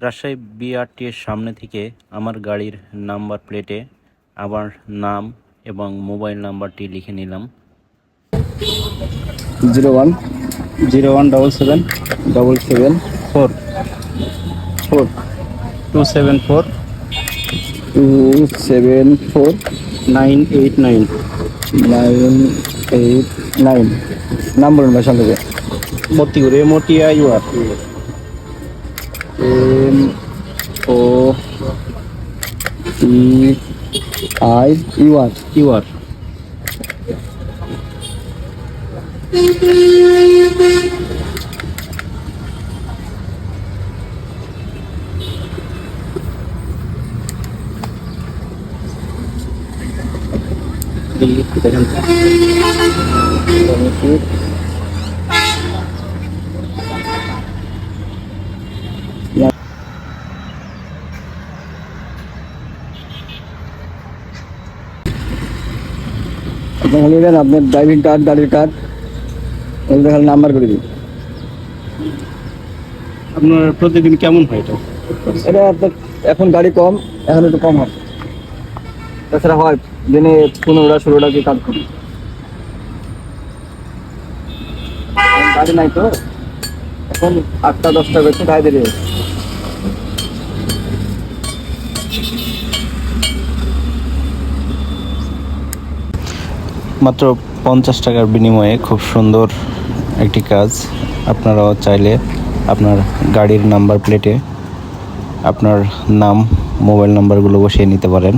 Rajshahi BRT এর সামনে থেকে আমার গাড়ির নাম্বার প্লেটে আমার নাম এবং মোবাইল নাম্বারটি লিখে নিলাম। 01 4 274 274 989। 989 নাম বলুন ভাই সামনে থেকে। মতিউর MOTIUR। MOTIUR। ইউআর। আপনি খালি দেন আপনার ড্রাইভিং কার্ড, গাড়ির কার্ড, এগুলো খালি নাম্বার করে দিন। আপনার প্রতিদিন কেমন হয় এটা? এটা আপনার এখন গাড়ি কম, এখন একটু কম হয়। তাছাড়া হয় দিনে 15টা 16টা কি কাজ করি। গাড়ি নাই তো, এখন 8টা 10টা বেশি গাড়ি দিলে মাত্র 50 টাকার বিনিময়ে খুব সুন্দর একটি কাজ। আপনারাও চাইলে আপনার গাড়ির নাম্বার প্লেটে আপনার নাম, মোবাইল নাম্বারগুলো বসিয়ে নিতে পারেন।